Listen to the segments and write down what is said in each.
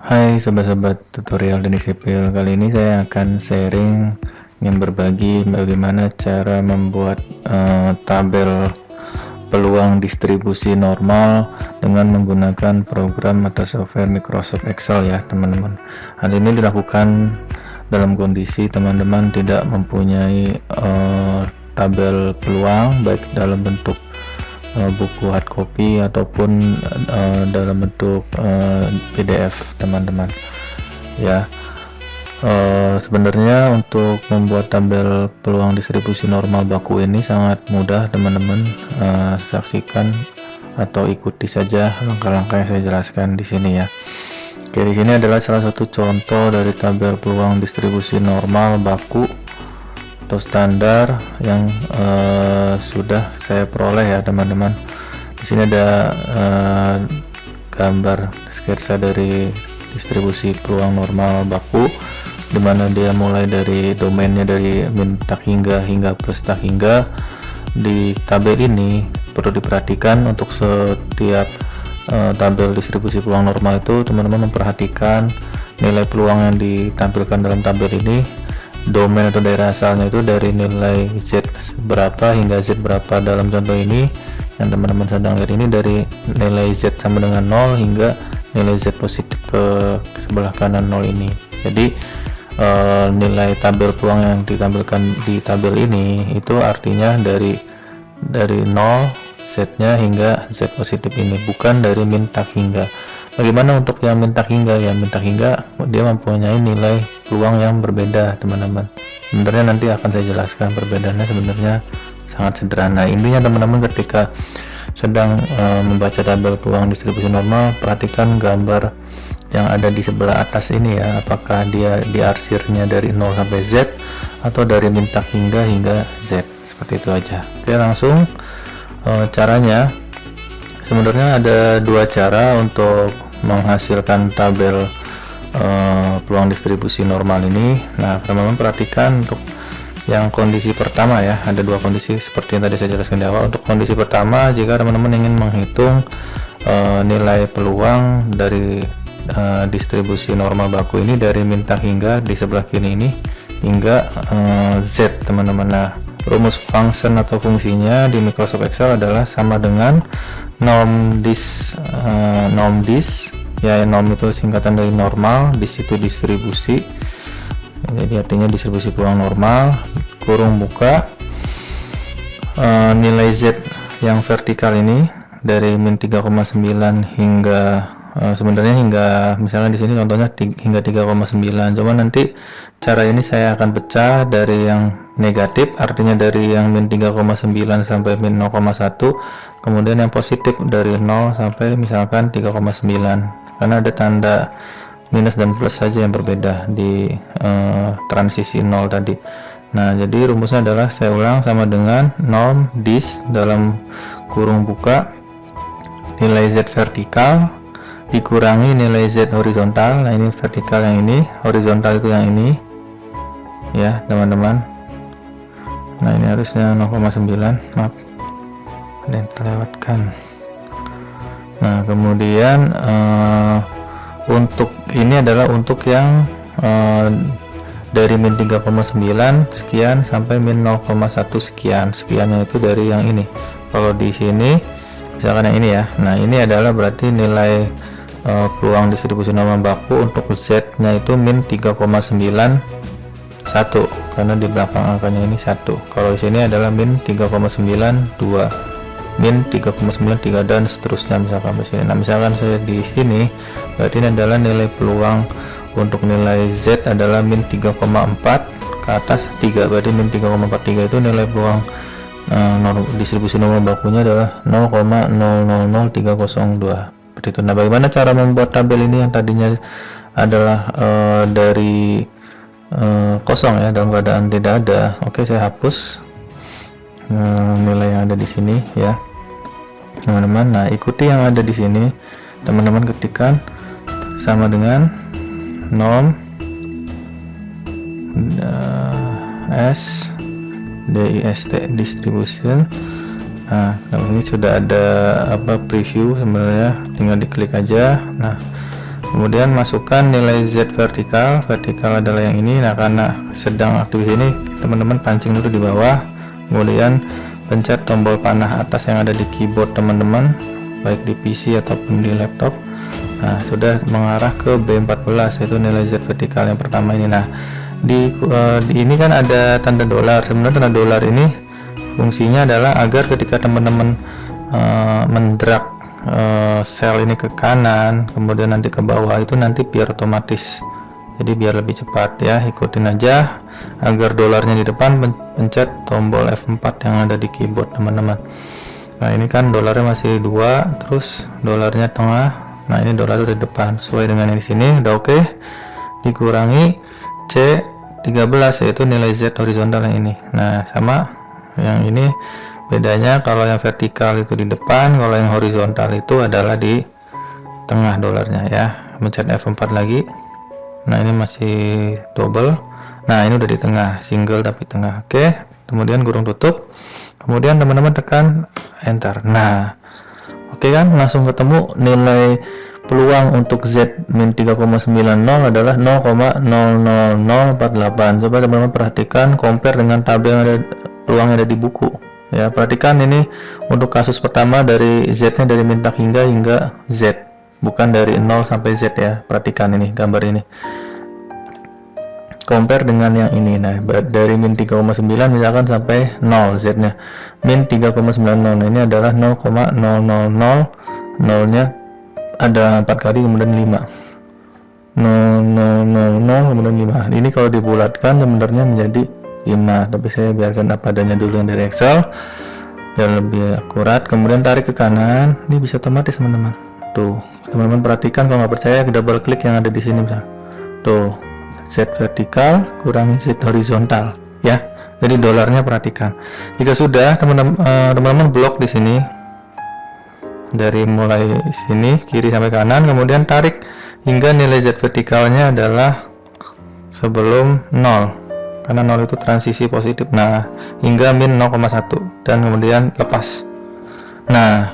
Hai sobat-sobat tutorial teknik sipil, kali ini saya akan sharing ingin berbagi bagaimana cara membuat tabel peluang distribusi normal dengan menggunakan program atau software Microsoft Excel ya teman-teman. Hal ini dilakukan dalam kondisi teman-teman tidak mempunyai tabel peluang baik dalam bentuk buku hard copy ataupun dalam bentuk PDF teman-teman ya. Sebenarnya untuk membuat tabel peluang distribusi normal baku ini sangat mudah teman-teman. Saksikan atau ikuti saja langkah-langkah yang saya jelaskan di sini ya. Oke, di sini adalah salah satu contoh dari tabel peluang distribusi normal baku atau standar yang sudah saya peroleh ya teman-teman. Di sini ada gambar sketsa dari distribusi peluang normal baku, dimana dia mulai dari domainnya dari min tak hingga plus tak hingga. Di tabel ini perlu diperhatikan untuk setiap tabel distribusi peluang normal itu teman-teman memperhatikan nilai peluang yang ditampilkan dalam tabel ini. Domain atau daerah asalnya itu dari nilai Z berapa hingga Z berapa. Dalam contoh ini yang teman-teman sedang lihat ini dari nilai Z sama dengan 0 hingga nilai Z positif ke sebelah kanan 0 ini. Jadi nilai tabel peluang yang ditampilkan di tabel ini itu artinya dari 0 Z nya hingga Z positif ini, bukan dari min tak hingga. Bagaimana untuk yang min tak hingga? Ya, min tak hingga dia mempunyai nilai peluang yang berbeda teman-teman. Sebenarnya nanti akan saya jelaskan perbedaannya, sebenarnya sangat sederhana. Intinya teman-teman ketika sedang membaca tabel peluang distribusi normal, perhatikan gambar yang ada di sebelah atas ini ya, apakah dia diarsirnya dari 0 sampai Z atau dari min tak hingga Z, seperti itu aja. Oke, langsung caranya. Sebenarnya ada dua cara untuk menghasilkan tabel peluang distribusi normal ini. Nah, teman-teman perhatikan untuk yang kondisi pertama ya, ada dua kondisi seperti yang tadi saya jelaskan di awal. Untuk kondisi pertama, jika teman-teman ingin menghitung nilai peluang dari distribusi normal baku ini dari min tak hingga di sebelah kiri ini hingga Z teman-teman. Nah, rumus function atau fungsinya di Microsoft Excel adalah sama dengan nomdis ya. Norm itu singkatan dari normal, dis itu distribusi, jadi artinya distribusi peluang normal, kurung buka nilai Z yang vertikal ini dari min 3,9 hingga sebenarnya hingga misalnya di sini contohnya hingga 3,9. Cuma nanti cara ini saya akan pecah dari yang negatif, artinya dari yang min 3,9 sampai min 0,1, kemudian yang positif dari 0 sampai misalkan 3,9, karena ada tanda minus dan plus saja yang berbeda di transisi 0 tadi. Nah, jadi rumusnya adalah, saya ulang, sama dengan norm dis dalam kurung buka nilai Z vertikal dikurangi nilai Z horizontal. Nah, ini vertikal yang ini, horizontal itu yang ini ya teman-teman. Nah, ini harusnya 0,9, maaf ada yang terlewatkan. Nah, kemudian untuk ini adalah untuk yang dari min 3,9 sekian sampai min 0,1 sekian, sekiannya itu dari yang ini. Kalau di sini misalkan yang ini ya, nah ini adalah berarti nilai peluang distribusi normal baku untuk Z nya itu min 3,91, karena di belakang angkanya ini 1. Kalau di sini adalah min 3,92, min 3,93 dan seterusnya misalkan di sini. Nah, misalkan saya di sini, berarti ini adalah nilai peluang untuk nilai Z adalah min 3,4 ke atas 3, berarti min 3,43 itu nilai peluang distribusi normal bakunya adalah 0,000302. Seperti itu. Nah, bagaimana cara membuat tabel ini yang tadinya adalah dari kosong ya, dalam keadaan tidak ada. Oke, saya hapus nilai yang ada di sini ya teman-teman. Nah, ikuti yang ada di sini teman-teman, ketikkan sama dengan norm s dist distribution. Nah, ini sudah ada preview, sebenarnya tinggal diklik aja. Nah, kemudian masukkan nilai Z vertikal adalah yang ini. Nah, karena sedang aktif ini, teman-teman pancing dulu di bawah, kemudian pencet tombol panah atas yang ada di keyboard teman-teman, baik di PC ataupun di laptop. Nah, sudah mengarah ke B14, yaitu nilai Z vertikal yang pertama ini. Nah, di ini kan ada tanda dolar. Sebenarnya tanda dolar ini fungsinya adalah agar ketika teman-teman mendrag sel ini ke kanan, kemudian nanti ke bawah, itu nanti biar otomatis, jadi biar lebih cepat ya. Ikutin aja. Agar dolarnya di depan, pencet tombol F4 yang ada di keyboard teman-teman. Nah, ini kan dolarnya masih 2, terus dolarnya tengah. Nah, ini dolar itu di depan sesuai dengan yang di sini. Udah oke. Dikurangi C13, yaitu nilai Z horizontal yang ini. Nah, sama yang ini, bedanya kalau yang vertikal itu di depan, kalau yang horizontal itu adalah di tengah dolarnya ya. Mencet F4 lagi. Nah, ini masih double. Nah, ini udah di tengah, single tapi tengah. Oke, kemudian kurung tutup, kemudian teman-teman tekan enter. Nah, oke kan, langsung ketemu nilai peluang untuk Z min 3,90 adalah 0,00048. Coba teman-teman perhatikan, compare dengan tabel yang ada peluang yang ada di buku ya. Perhatikan ini untuk kasus pertama, dari Z-nya dari min tak hingga Z, bukan dari 0 sampai Z ya. Perhatikan ini gambar ini, compare dengan yang ini. Nah, dari min 3,9 misalkan sampai 0 Z-nya min 3,90. Nah, ini adalah 0,000, 0-nya ada 4 kali, kemudian 5, 0,000 kemudian 5. Ini kalau dibulatkan sebenarnya menjadi 5, tapi saya biarkan apa adanya dulu yang dari Excel biar lebih akurat. Kemudian tarik ke kanan, ini bisa otomatis teman-teman. Tuh, teman-teman perhatikan, kalau nggak percaya double klik yang ada di sini misalnya. Tuh, Z vertikal kurangi Z horizontal ya. Jadi dolarnya perhatikan. Jika sudah, teman-teman blok di sini dari mulai sini kiri sampai kanan, kemudian tarik hingga nilai Z vertikalnya adalah sebelum 0, karena 0 itu transisi positif. Nah, hingga min 0,1 dan kemudian lepas. Nah,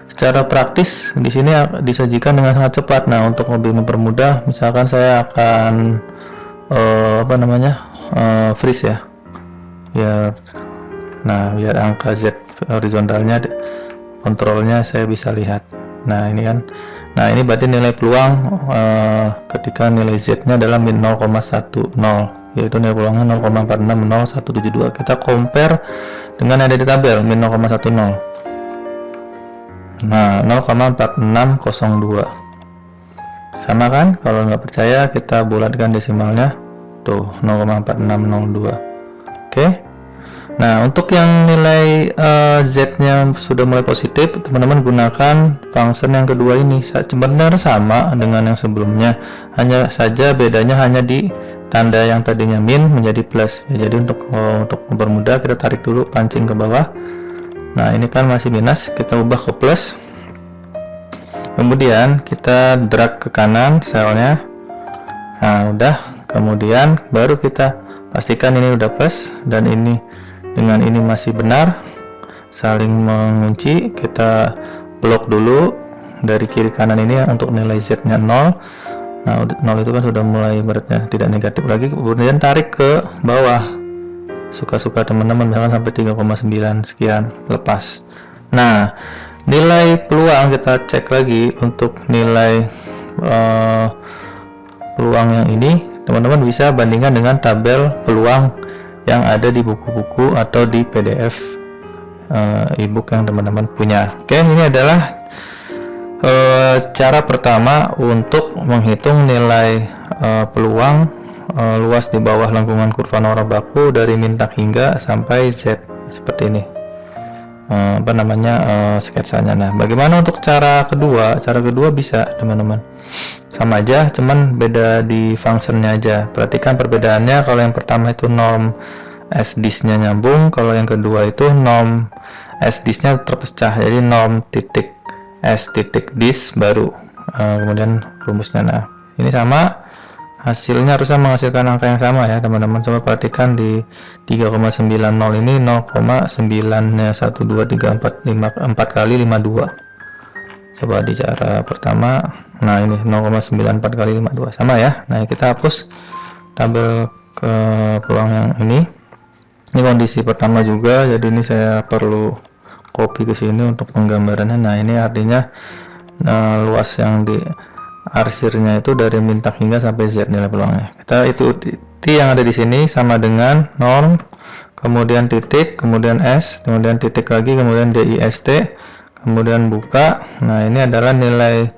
secara praktis di sini disajikan dengan sangat cepat. Nah, untuk lebih mempermudah, misalkan saya akan freeze ya. Nah, biar angka Z horizontalnya, kontrolnya saya bisa lihat. Nah, ini kan. Nah, ini berarti nilai peluang ketika nilai Z-nya adalah min 0,10, yaitu nilai peluangnya 0,460172. Kita compare dengan ada di tabel min 0,10. Nah, 0,4602. Sama kan? Kalau nggak percaya, kita bulatkan desimalnya. Tuh, 0,4602. Oke. Nah, untuk yang nilai Z-nya sudah mulai positif, teman-teman gunakan function yang kedua ini. Sebenarnya sama dengan yang sebelumnya, hanya saja bedanya hanya di tanda yang tadinya min menjadi plus. Ya, jadi untuk mempermudah, kita tarik dulu, pancing ke bawah. Nah, ini kan masih minus, kita ubah ke plus. Kemudian kita drag ke kanan selnya. Nah, udah. Kemudian baru kita pastikan ini udah plus dan ini dengan ini masih benar, saling mengunci. Kita blok dulu dari kiri kanan ini untuk nilai Z-nya 0. Nah, 0 itu kan sudah mulai beratnya tidak negatif lagi. Kemudian tarik ke bawah, suka-suka teman-teman, misalkan sampai 3,9 sekian, lepas. Nah, nilai peluang kita cek lagi. Untuk nilai peluang yang ini, teman-teman bisa bandingkan dengan tabel peluang yang ada di buku-buku atau di PDF ebook yang teman-teman punya. Oke, ini adalah cara pertama untuk menghitung nilai peluang luas di bawah lengkungan kurva Nora baku dari min tak hingga sampai Z seperti ini. Sketsanya. Nah, bagaimana untuk cara kedua? Cara kedua bisa teman-teman sama aja, cuman beda di functionnya aja. Perhatikan perbedaannya. Kalau yang pertama itu norm SDIS-nya nyambung, kalau yang kedua itu norm SDIS-nya terpecah, jadi norm titik S titik DIS baru kemudian rumusnya. Nah, ini sama, hasilnya harusnya menghasilkan angka yang sama ya teman-teman. Coba perhatikan di 3,90 ini 0,9 nya 1 2 3 4 5 4 kali 52. Coba di cara pertama Nah ini 0,94 kali 52 sama ya. Nah kita hapus tabel ke peluang yang ini kondisi pertama juga, jadi ini saya perlu copy ke sini untuk penggambarannya. Nah ini artinya luas yang di arsirnya itu dari min tak hingga sampai z nilai peluangnya. Kita itu T yang ada di sini sama dengan norm, kemudian titik, kemudian S, kemudian titik lagi, kemudian DIST, kemudian buka. Nah ini adalah nilai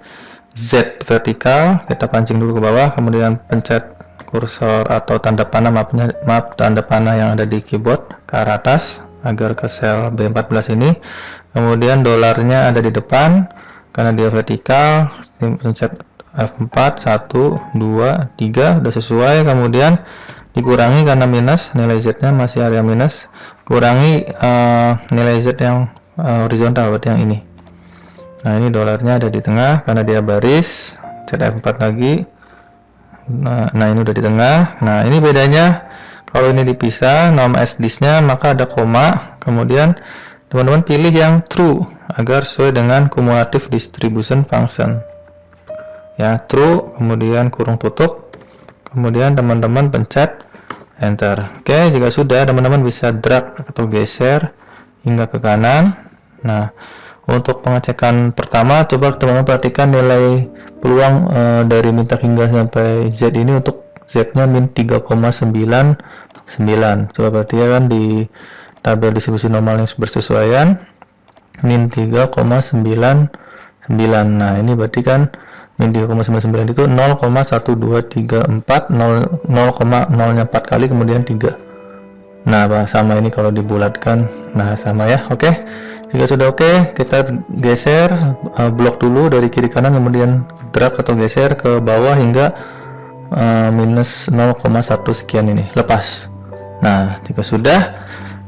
Z vertikal, kita pancing dulu ke bawah, kemudian pencet kursor atau tanda panah, tanda panah yang ada di keyboard ke arah atas agar ke sel B14 ini. Kemudian dolarnya ada di depan karena dia vertikal, pencet F4, 1, 2, 3 udah sesuai. Kemudian dikurangi karena minus, nilai Z nya masih area minus, kurangi nilai Z yang horizontal, berarti yang ini. Nah ini dolarnya ada di tengah karena dia baris, pencet F4 lagi. Nah ini udah di tengah. Nah ini bedanya, kalau ini dipisah norm SDIS nya maka ada koma, kemudian teman-teman pilih yang true agar sesuai dengan cumulative distribution function ya, true, kemudian kurung tutup, kemudian teman-teman pencet enter. Oke, jika sudah teman-teman bisa drag atau geser hingga ke kanan. Nah untuk pengecekan pertama, coba teman-teman perhatikan nilai peluang dari min tak hingga sampai Z ini. Untuk Z nya min 3,99. Coba perhatikan di tabel distribusi normalnya bersesuaian min 3,99. Nah ini berarti kan min 3,99 itu 0,1234, 0,04 kali kemudian 3. Nah sama ini kalau dibulatkan, nah sama ya. Oke, jika sudah oke, kita geser blok dulu dari kiri kanan, kemudian drag atau geser ke bawah hingga minus 0,1 sekian ini, lepas. Nah jika sudah,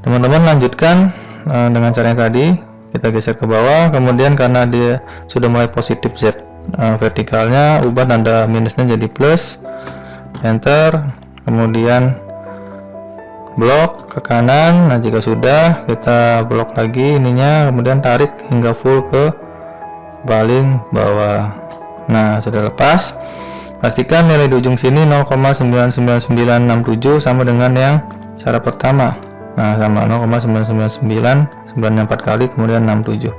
teman-teman lanjutkan dengan cara yang tadi, kita geser ke bawah, kemudian karena dia sudah mulai positif Z vertikalnya, ubah tanda minusnya jadi plus, enter, kemudian blok ke kanan. Nah jika sudah, kita blok lagi ininya, kemudian tarik hingga full ke paling bawah. Nah sudah lepas. Pastikan nilai di ujung sini 0,99967 sama dengan yang cara pertama. Nah sama 0,9999 4 kali kemudian 67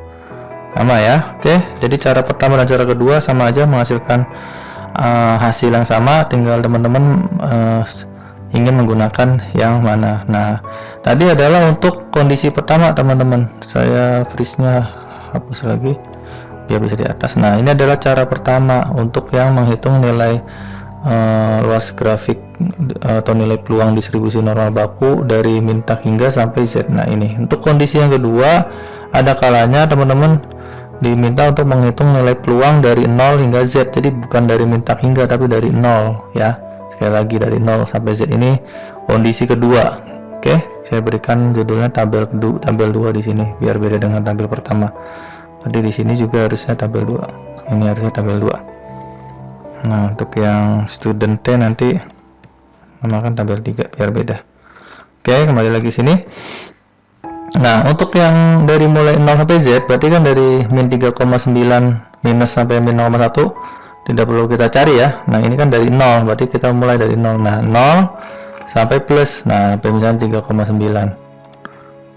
sama ya. Oke, jadi cara pertama dan cara kedua sama aja menghasilkan hasil yang sama, tinggal teman-teman ingin menggunakan yang mana. Nah tadi adalah untuk kondisi pertama teman-teman, saya freeze-nya hapus lagi biar bisa di atas. Nah ini adalah cara pertama untuk yang menghitung nilai luas grafik atau nilai peluang distribusi normal baku dari min tak hingga sampai Z. Nah ini untuk kondisi yang kedua, ada kalanya teman-teman diminta untuk menghitung nilai peluang dari 0 hingga Z, jadi bukan dari min tak hingga tapi dari 0 ya. Sekali lagi dari 0 sampai Z ini kondisi kedua. Oke, saya berikan judulnya tabel 2 di sini biar beda dengan tabel pertama. Nanti di sini juga harusnya tabel 2. Ini harusnya tabel 2. Nah, untuk yang student T nanti namakan tabel 3 biar beda. Oke, kembali lagi sini. Nah, untuk yang dari mulai 0 sampai Z, berarti kan dari min 3,9 minus sampai min 0,1 tidak perlu kita cari ya. Nah ini kan dari 0, berarti kita mulai dari 0. Nah 0 sampai plus, nah sampai misalnya 3,9.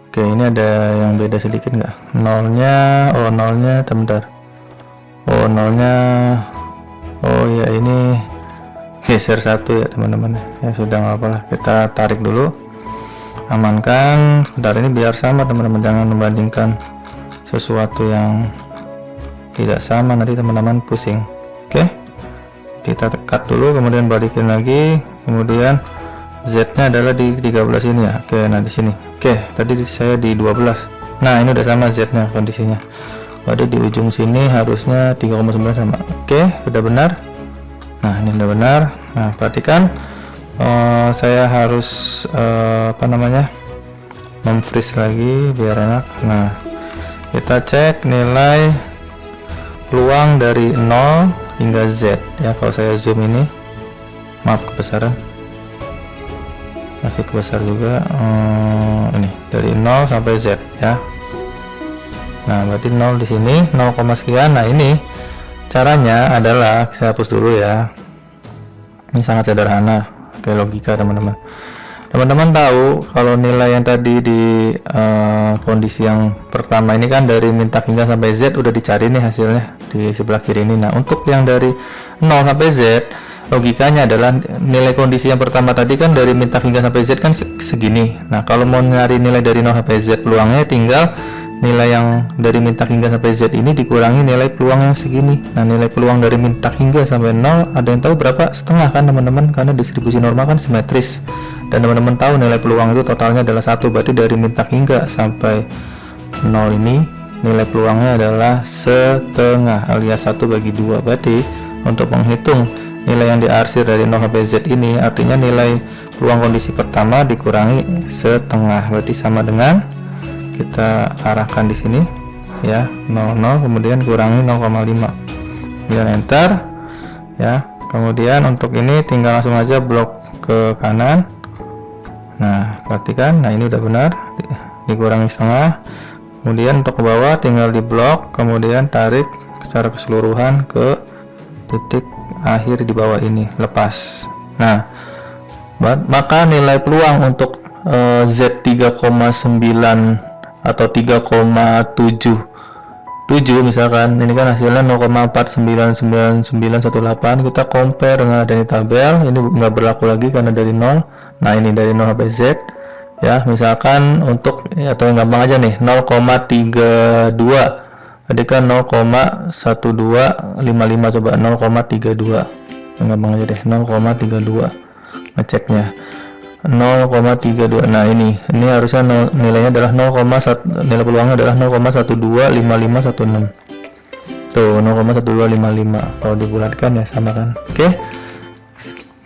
Oke, ini ada yang beda sedikit nggak? Nolnya, oh nolnya, sebentar. Oh nolnya, oh ya ini geser 1 ya teman-teman. Ya sudah nggak apa-apa, kita tarik dulu, amankan. Sebentar, ini biar sama teman-teman, jangan membandingkan sesuatu yang tidak sama, nanti teman-teman pusing. Oke, kita tekan dulu, kemudian balikin lagi, kemudian Z nya adalah di 13 ini ya. Oke, nah di sini. Oke, tadi saya di 12. Nah ini udah sama Z nya kondisinya, berarti di ujung sini harusnya 3,9 sama. Oke, sudah benar. Nah ini udah benar. Nah perhatikan, saya harus memfreeze lagi biar enak. Nah kita cek nilai peluang dari 0 hingga Z ya. Kalau saya zoom ini, maaf kebesaran, masih kebesar juga. Ini dari 0 sampai Z ya. Nah berarti 0 di sini 0, sekian. Nah ini Caranya adalah saya hapus dulu ya. Ini sangat sederhana, kayak logika teman-teman. Teman-teman tahu kalau nilai yang tadi di kondisi yang pertama ini kan dari min tak hingga sampai Z udah dicari nih hasilnya di sebelah kiri ini. Nah, untuk yang dari 0 sampai Z, logikanya adalah nilai kondisi yang pertama tadi kan dari min tak hingga sampai Z kan segini. Nah, kalau mau nyari nilai dari 0 sampai Z peluangnya tinggal nilai yang dari min tak hingga sampai Z ini dikurangi nilai peluang yang segini. Nah, nilai peluang dari min tak hingga sampai 0 ada yang tahu berapa? Setengah kan teman-teman, karena distribusi normal kan simetris. Dan teman-teman tahu nilai peluang itu totalnya adalah 1, berarti dari min tak hingga sampai 0 ini nilai peluangnya adalah setengah alias 1 bagi 2. Berarti untuk menghitung nilai yang diarsir dari 0 sampai Z ini artinya nilai peluang kondisi pertama dikurangi setengah, berarti sama dengan kita arahkan di sini ya 00 kemudian kurangi 0,5 kemudian enter ya. Kemudian untuk ini tinggal langsung aja blok ke kanan. Nah, perhatikan, nah ini udah benar dikurangi setengah. Kemudian untuk ke bawah tinggal di blok, kemudian tarik secara keseluruhan ke titik akhir di bawah ini, lepas. Nah, maka nilai peluang untuk Z 3,9 atau 3,77 misalkan, ini kan hasilnya 0,4999918. kita compare dengan adanya tabel, ini nggak berlaku lagi karena dari 0. Nah, ini dari 0 sampai Z ya, misalkan untuk atau yang gampang aja nih 0,32, jadi kan 0,1255, coba 0,32 yang gampang aja deh, 0,32 ngeceknya 0,32. Nah, ini harusnya nilainya adalah 0,1, nilai peluangnya adalah 0,125516. Tuh 0,1255 kalau dibulatkan ya sama kan. Oke,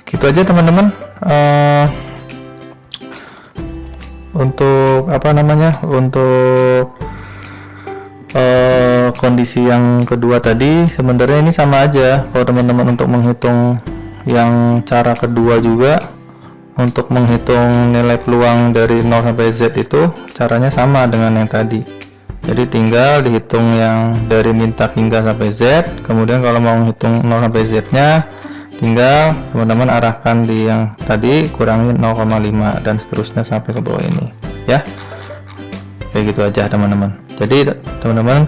gitu aja teman-teman. Untuk apa namanya, untuk kondisi yang kedua tadi sebenarnya ini sama aja. Kalau teman-teman untuk menghitung yang cara kedua juga, untuk menghitung nilai peluang dari 0 sampai Z itu caranya sama dengan yang tadi. Jadi tinggal dihitung yang dari min tak hingga sampai Z, kemudian kalau mau menghitung 0 sampai Z nya tinggal teman-teman arahkan di yang tadi kurangi 0,5 dan seterusnya sampai ke bawah ini ya. Kayak gitu aja teman-teman. Jadi teman-teman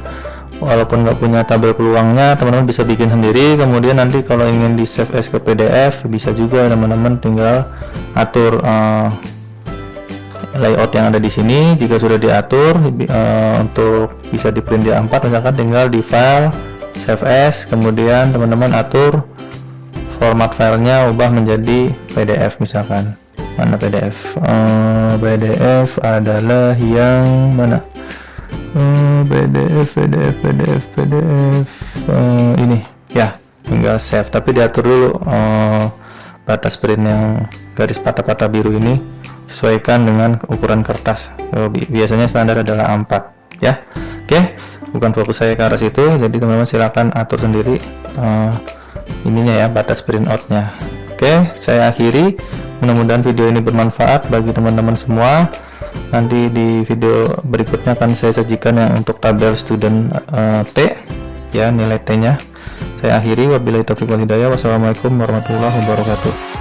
walaupun nggak punya tabel peluangnya, teman-teman bisa bikin sendiri. Kemudian nanti kalau ingin di save as ke PDF bisa juga, teman-teman tinggal atur layout yang ada di sini. Jika sudah diatur untuk bisa di print di A4 misalkan, tinggal di file save as, kemudian teman-teman atur format filenya ubah menjadi PDF misalkan. Mana PDF? PDF adalah yang mana? PDF ini ya, tinggal save, tapi diatur dulu batas print yang garis patah-patah biru ini sesuaikan dengan ukuran kertas. Biasanya standar adalah A4 ya. Oke, bukan fokus saya ke arah situ, jadi teman-teman silakan atur sendiri ininya ya, batas print outnya. Oke, saya akhiri. Mudah-mudahan video ini bermanfaat bagi teman-teman semua. Nanti di video berikutnya akan saya sajikan yang untuk tabel student T ya, nilai T nya. Saya akhiri, wabillahi taufiq wal hidayah. Wassalamualaikum warahmatullahi wabarakatuh.